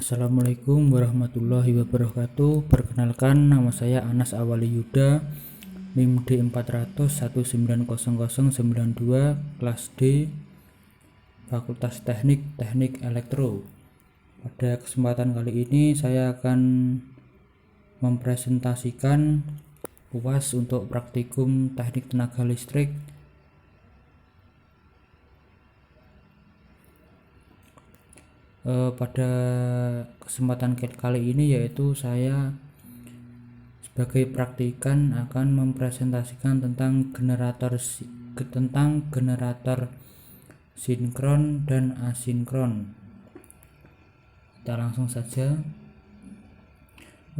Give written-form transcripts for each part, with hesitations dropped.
Assalamualaikum warahmatullahi wabarakatuh. Perkenalkan, nama saya Anas Awali Yuda, NIM D400190092, kelas D, Fakultas Teknik Elektro. Pada kesempatan kali ini saya akan mempresentasikan UAS untuk praktikum Teknik Tenaga Listrik pada kesempatan kali ini, yaitu saya sebagai praktikan akan mempresentasikan tentang generator sinkron dan asinkron. Kita langsung saja.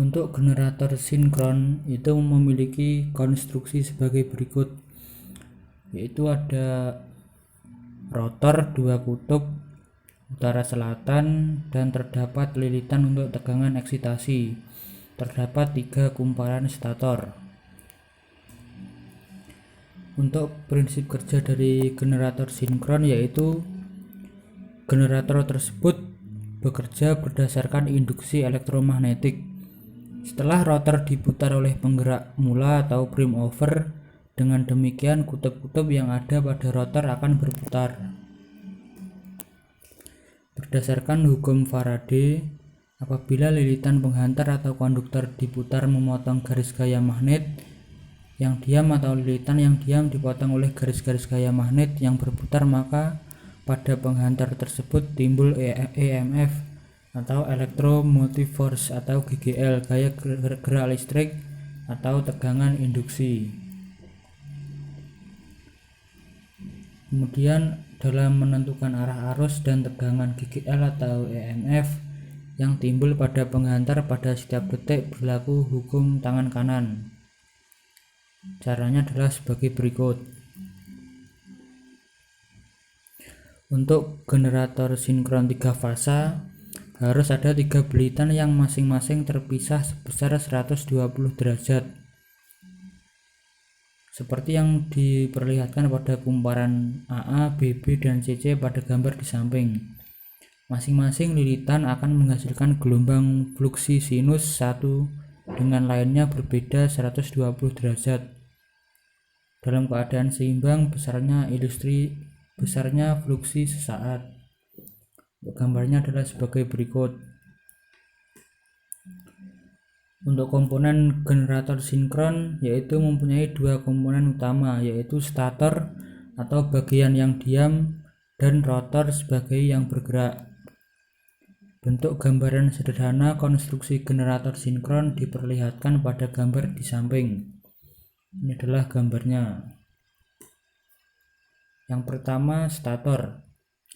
Untuk generator sinkron itu memiliki konstruksi sebagai berikut, yaitu ada rotor 2 kutub utara selatan dan terdapat lilitan untuk tegangan eksitasi. Terdapat 3 kumparan stator. Untuk prinsip kerja dari generator sinkron, yaitu generator tersebut bekerja berdasarkan induksi elektromagnetik. Setelah rotor diputar oleh penggerak mula atau prime mover, dengan demikian kutub-kutub yang ada pada rotor akan berputar. Berdasarkan hukum Faraday, apabila lilitan penghantar atau konduktor diputar memotong garis gaya magnet yang diam atau lilitan yang diam dipotong oleh garis-garis gaya magnet yang berputar, maka pada penghantar tersebut timbul EMF atau electromotive force atau GGL, gaya gerak listrik atau tegangan induksi. Kemudian dalam menentukan arah arus dan tegangan GGL atau EMF yang timbul pada penghantar pada setiap detik berlaku hukum tangan kanan. Caranya adalah sebagai berikut. Untuk generator sinkron 3 fasa harus ada 3 belitan yang masing-masing terpisah sebesar 120 derajat. Seperti yang diperlihatkan pada kumparan AA, BB, dan CC pada gambar di samping. Masing-masing lilitan akan menghasilkan gelombang fluksi sinus satu dengan lainnya berbeda 120 derajat. Dalam keadaan seimbang besarnya fluksi sesaat. Gambarnya adalah sebagai berikut. Untuk komponen generator sinkron, yaitu mempunyai 2 komponen utama, yaitu stator atau bagian yang diam dan rotor sebagai yang bergerak. Bentuk gambaran sederhana konstruksi generator sinkron diperlihatkan pada gambar di samping. Ini adalah gambarnya. Yang pertama, stator.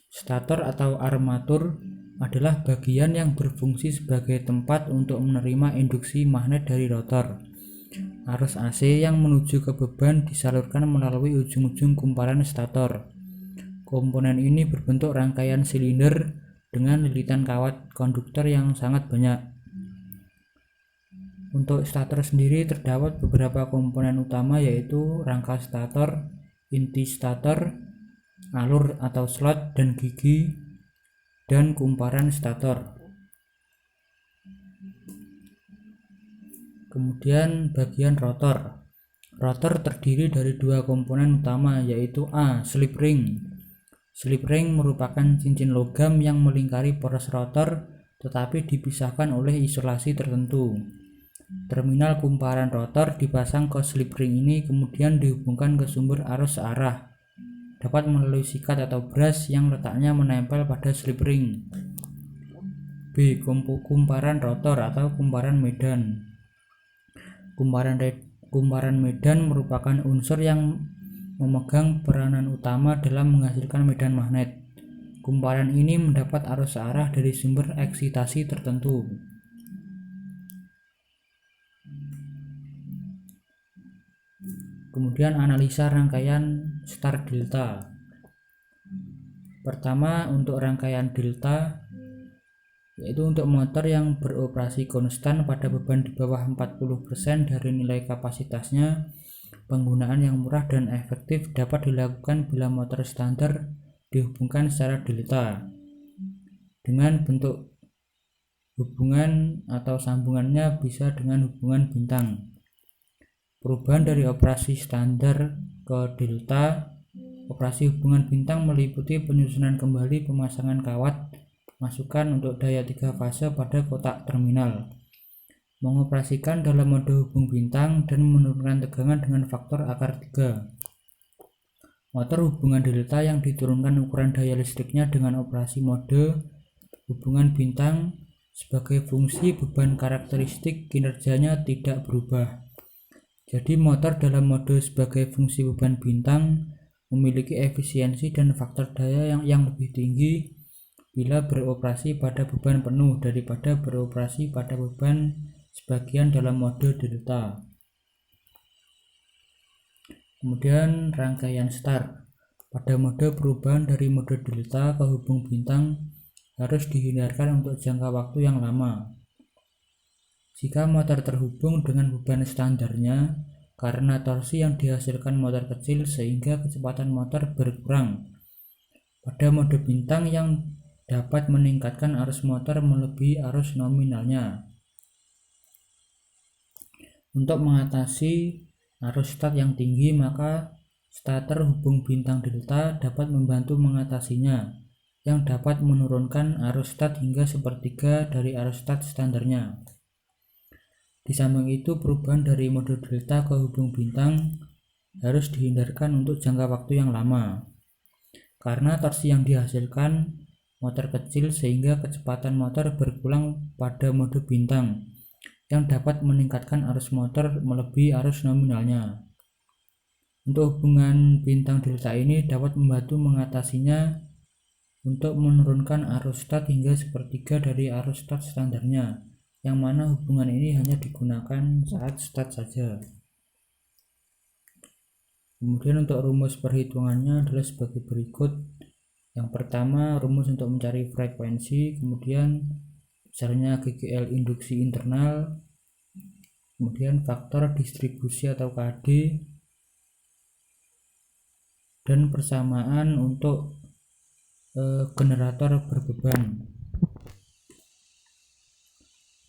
Stator atau armatur adalah bagian yang berfungsi sebagai tempat untuk menerima induksi magnet dari rotor. Arus AC yang menuju ke beban disalurkan melalui ujung-ujung kumparan stator. Komponen ini berbentuk rangkaian silinder dengan lilitan kawat konduktor yang sangat banyak. Untuk stator sendiri terdapat beberapa komponen utama, yaitu rangka stator, inti stator, alur atau slot dan gigi, dan kumparan stator. Kemudian bagian rotor. Rotor terdiri dari 2 komponen utama, yaitu A. Slip ring. Slip ring merupakan cincin logam yang melingkari poros rotor tetapi dipisahkan oleh isolasi tertentu. Terminal kumparan rotor dipasang ke slip ring ini, kemudian dihubungkan ke sumber arus searah. Dapat melalui sikat atau brush yang letaknya menempel pada slip ring. B. Kumparan rotor atau kumparan medan. Kumparan medan merupakan unsur yang memegang peranan utama dalam menghasilkan medan magnet. Kumparan ini mendapat arus searah dari sumber eksitasi tertentu. Kemudian analisa rangkaian star delta. Pertama, untuk rangkaian delta, yaitu untuk motor yang beroperasi konstan pada beban di bawah 40% dari nilai kapasitasnya, penggunaan yang murah dan efektif dapat dilakukan bila motor standar dihubungkan secara delta. Dengan bentuk hubungan atau sambungannya bisa dengan hubungan bintang. Perubahan dari operasi standar ke delta. Operasi hubungan bintang meliputi penyusunan kembali pemasangan kawat masukan untuk daya 3 fase pada kotak terminal, mengoperasikan dalam mode hubung bintang, dan menurunkan tegangan dengan faktor akar 3. Motor hubungan delta yang diturunkan ukuran daya listriknya dengan operasi mode hubungan bintang sebagai fungsi beban karakteristik kinerjanya tidak berubah. Jadi motor dalam mode sebagai fungsi beban bintang memiliki efisiensi dan faktor daya yang lebih tinggi bila beroperasi pada beban penuh daripada beroperasi pada beban sebagian dalam mode delta. Kemudian rangkaian start. Pada mode perubahan dari mode delta ke hubung bintang harus dihindarkan untuk jangka waktu yang lama. Jika motor terhubung dengan beban standarnya, karena torsi yang dihasilkan motor kecil sehingga kecepatan motor berkurang. Pada mode bintang yang dapat meningkatkan arus motor melebihi arus nominalnya. Untuk mengatasi arus start yang tinggi, maka starter hubung bintang delta dapat membantu mengatasinya, yang dapat menurunkan arus start hingga sepertiga dari arus start standarnya. Di samping itu, perubahan dari mode delta ke hubung bintang harus dihindarkan untuk jangka waktu yang lama, karena torsi yang dihasilkan motor kecil sehingga kecepatan motor berkurang pada mode bintang, yang dapat meningkatkan arus motor melebihi arus nominalnya. Untuk hubungan bintang delta ini dapat membantu mengatasinya untuk menurunkan arus start hingga sepertiga dari arus start standarnya, yang mana hubungan ini hanya digunakan saat start saja. Kemudian untuk rumus perhitungannya adalah sebagai berikut. Yang pertama, rumus untuk mencari frekuensi, kemudian besarnya GGL induksi internal, kemudian faktor distribusi atau KD, dan persamaan untuk generator berbeban.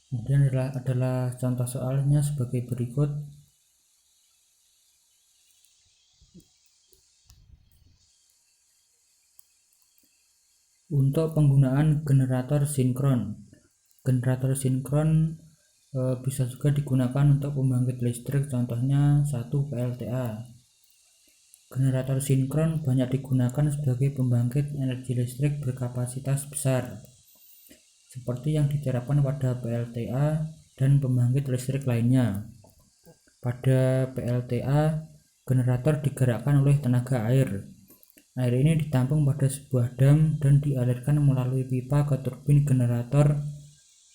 Kemudian adalah contoh soalnya sebagai berikut. Untuk penggunaan generator sinkron. Generator sinkron bisa juga digunakan untuk pembangkit listrik, contohnya 1 PLTA. Generator sinkron banyak digunakan sebagai pembangkit energi listrik berkapasitas besar, seperti yang diterapkan pada PLTA dan pembangkit listrik lainnya. Pada PLTA, generator digerakkan oleh tenaga air. Air ini ditampung pada sebuah dam dan dialirkan melalui pipa ke turbin generator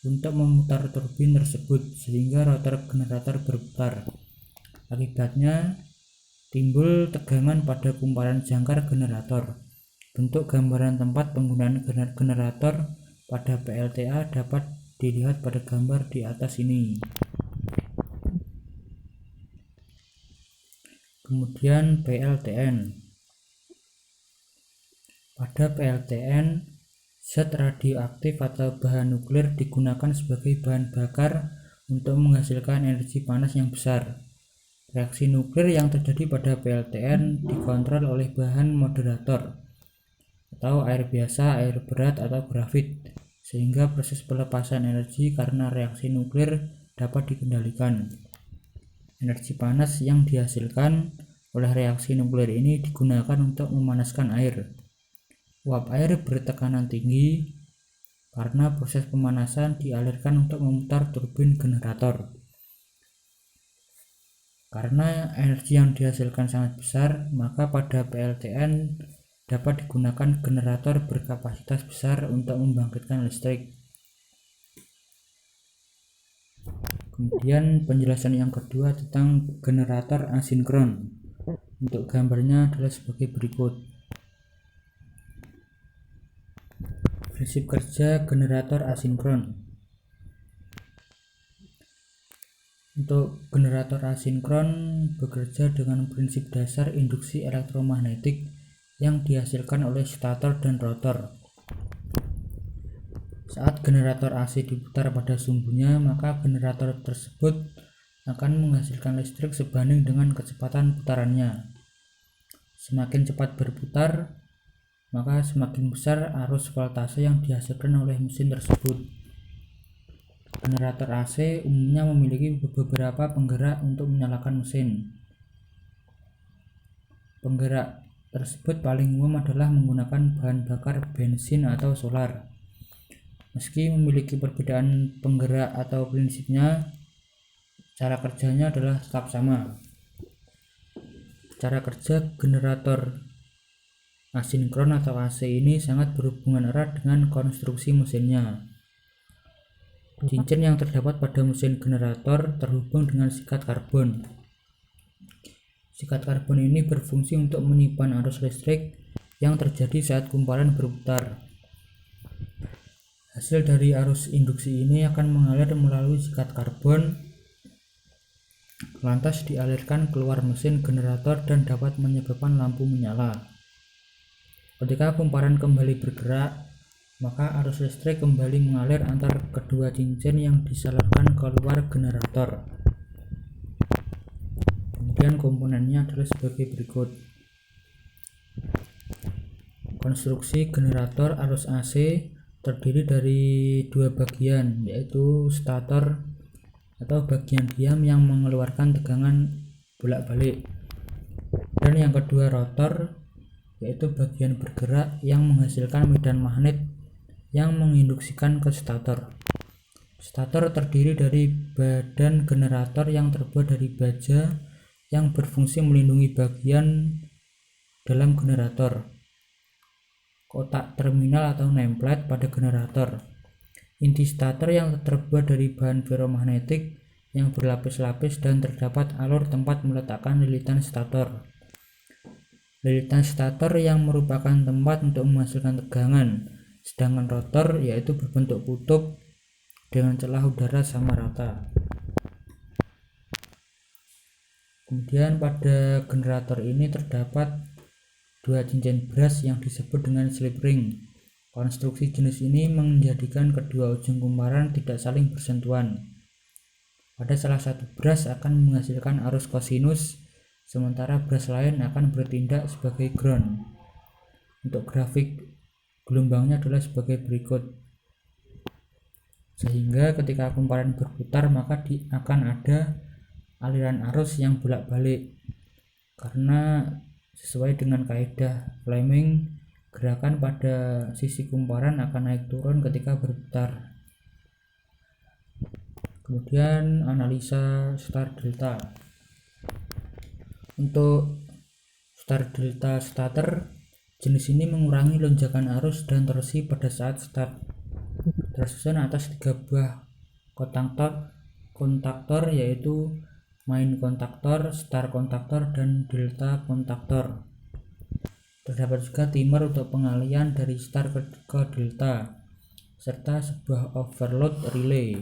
untuk memutar turbin tersebut sehingga rotor generator berputar. Akibatnya timbul tegangan pada kumparan jangkar generator. Bentuk gambaran tempat penggunaan generator pada PLTA dapat dilihat pada gambar di atas ini. Kemudian PLTN. Pada PLTN, zat radioaktif atau bahan nuklir digunakan sebagai bahan bakar untuk menghasilkan energi panas yang besar. Reaksi nuklir yang terjadi pada PLTN dikontrol oleh bahan moderator atau air biasa, air berat, atau grafit, sehingga proses pelepasan energi karena reaksi nuklir dapat dikendalikan. Energi panas yang dihasilkan oleh reaksi nuklir ini digunakan untuk memanaskan air. Uap air bertekanan tinggi karena proses pemanasan dialirkan untuk memutar turbin generator. Karena energi yang dihasilkan sangat besar, maka pada PLTN dapat digunakan generator berkapasitas besar untuk membangkitkan listrik. Kemudian penjelasan yang kedua tentang generator asinkron. Untuk gambarnya adalah sebagai berikut. Prinsip kerja generator asinkron. Untuk generator asinkron bekerja dengan prinsip dasar induksi elektromagnetik yang dihasilkan oleh stator dan rotor. Saat generator AC diputar pada sumbunya, maka generator tersebut akan menghasilkan listrik sebanding dengan kecepatan putarannya. Semakin cepat berputar, maka semakin besar arus voltase yang dihasilkan oleh mesin tersebut. Generator AC umumnya memiliki beberapa penggerak untuk menyalakan mesin. Penggerak tersebut paling umum adalah menggunakan bahan bakar bensin atau solar. Meski memiliki perbedaan penggerak atau prinsipnya, cara kerjanya adalah tetap sama. Cara kerja generator asinkron atau AC ini sangat berhubungan erat dengan konstruksi mesinnya. Cincin yang terdapat pada mesin generator terhubung dengan sikat karbon. Sikat karbon ini berfungsi untuk menyimpan arus listrik yang terjadi saat kumparan berputar. Hasil dari arus induksi ini akan mengalir melalui sikat karbon, lantas dialirkan keluar mesin generator dan dapat menyebabkan lampu menyala. Ketika kumparan kembali bergerak, maka arus listrik kembali mengalir antar kedua cincin yang disalurkan keluar generator. Kemudian komponennya adalah sebagai berikut. Konstruksi generator arus AC terdiri dari dua bagian, yaitu stator atau bagian diam yang mengeluarkan tegangan bolak-balik, dan yang kedua rotor, yaitu bagian bergerak yang menghasilkan medan magnet yang menginduksikan ke stator. Stator terdiri dari badan generator yang terbuat dari baja yang berfungsi melindungi bagian dalam generator, kotak terminal atau nameplate pada generator, inti stator yang terbuat dari bahan ferromagnetik yang berlapis-lapis dan terdapat alur tempat meletakkan lilitan stator. Lilitan stator yang merupakan tempat untuk menghasilkan tegangan, sedangkan rotor yaitu berbentuk kutub dengan celah udara sama rata. Kemudian pada generator ini terdapat dua cincin brass yang disebut dengan slip ring. Konstruksi jenis ini menjadikan kedua ujung kumparan tidak saling bersentuhan. Pada salah satu brass akan menghasilkan arus kosinus, sementara brass lain akan bertindak sebagai ground. Untuk grafik gelombangnya adalah sebagai berikut. Sehingga ketika kumparan berputar, maka akan ada aliran arus yang bolak-balik, karena sesuai dengan kaidah Fleming, gerakan pada sisi kumparan akan naik turun ketika berputar. Kemudian analisa star delta. Untuk star delta starter, jenis ini mengurangi lonjakan arus dan torsi pada saat start. Tersusun atas 3 buah kontaktor, yaitu main kontaktor, star kontaktor, dan delta kontaktor. Terdapat juga timer untuk pengalian dari star ke delta, serta sebuah overload relay.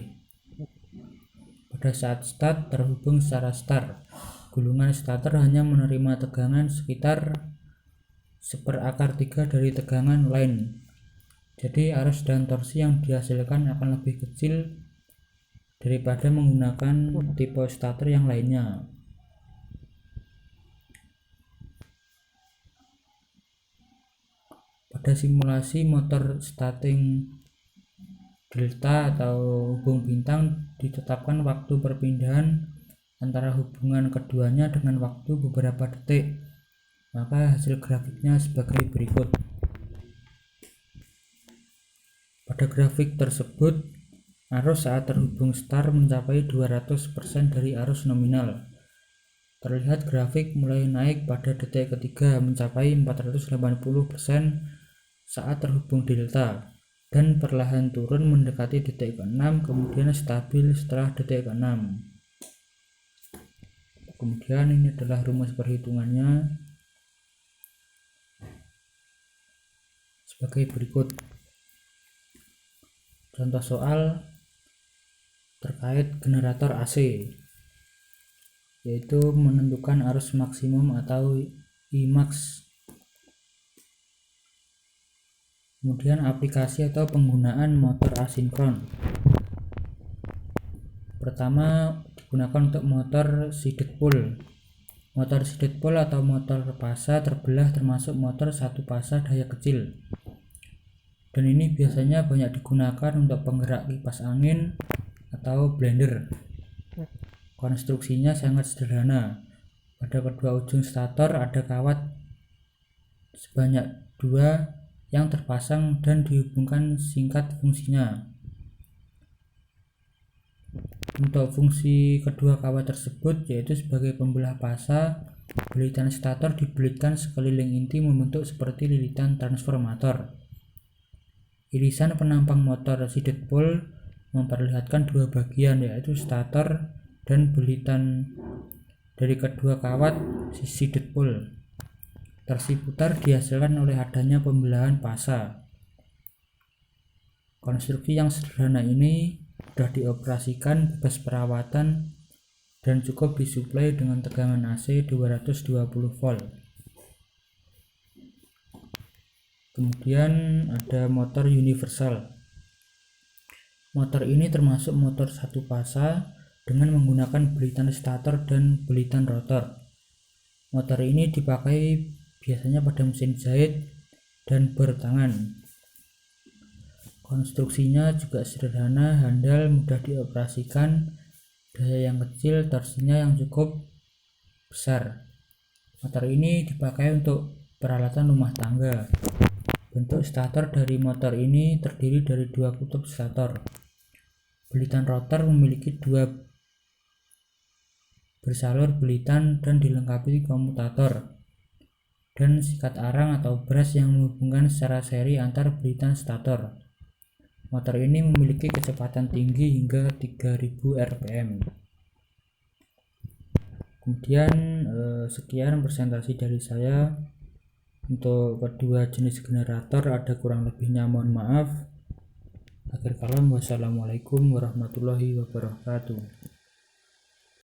Pada saat start terhubung secara star, gulungan starter hanya menerima tegangan sekitar 1/3 dari tegangan line. Jadi arus dan torsi yang dihasilkan akan lebih kecil daripada menggunakan tipe starter yang lainnya. Pada simulasi motor starting delta atau hubung bintang ditetapkan waktu perpindahan antara hubungan keduanya dengan waktu beberapa detik. Maka hasil grafiknya sebagai berikut. Pada grafik tersebut, arus saat terhubung star mencapai 200% dari arus nominal. Terlihat grafik mulai naik pada detik ketiga mencapai 480% saat terhubung delta, dan perlahan turun mendekati detik ke-6, kemudian stabil setelah detik ke-6. Kemudian ini adalah rumus perhitungannya sebagai berikut. Contoh soal terkait generator AC, yaitu menentukan arus maksimum atau Imax. Kemudian aplikasi atau penggunaan motor asinkron. Pertama, digunakan untuk motor seated pull. Motor seated pull atau motor pasa terbelah termasuk motor satu pasa daya kecil. Dan ini biasanya banyak digunakan untuk penggerak kipas angin atau blender. Konstruksinya sangat sederhana. Pada kedua ujung stator ada kawat sebanyak 2 yang terpasang dan dihubungkan singkat fungsinya. Untuk fungsi kedua kawat tersebut yaitu sebagai pembelah pasa, belitan stator dibelitkan sekeliling inti membentuk seperti lilitan transformator. Irisan penampang motor seated pull memperlihatkan dua bagian yaitu stator dan belitan dari kedua kawat seated pull. Torsi putar dihasilkan oleh adanya pembelahan pasa. Konstruksi yang sederhana ini sudah dioperasikan bebas perawatan dan cukup disuplai dengan tegangan AC 220 volt. Kemudian ada motor universal. Motor ini termasuk motor satu pasa dengan menggunakan belitan stator dan belitan rotor. Motor ini dipakai biasanya pada mesin jahit dan bertangan. Konstruksinya juga sederhana, handal, mudah dioperasikan, daya yang kecil, torsinya yang cukup besar. Motor ini dipakai untuk peralatan rumah tangga. Bentuk stator dari motor ini terdiri dari dua kutub stator. Belitan rotor memiliki dua bersalur belitan dan dilengkapi komutator dan sikat arang atau brush yang menghubungkan secara seri antar belitan stator. Motor ini memiliki kecepatan tinggi hingga 3000 rpm. Kemudian sekian presentasi dari saya. Untuk kedua jenis generator ada kurang lebihnya mohon maaf. Akhir kalam, wassalamualaikum warahmatullahi wabarakatuh.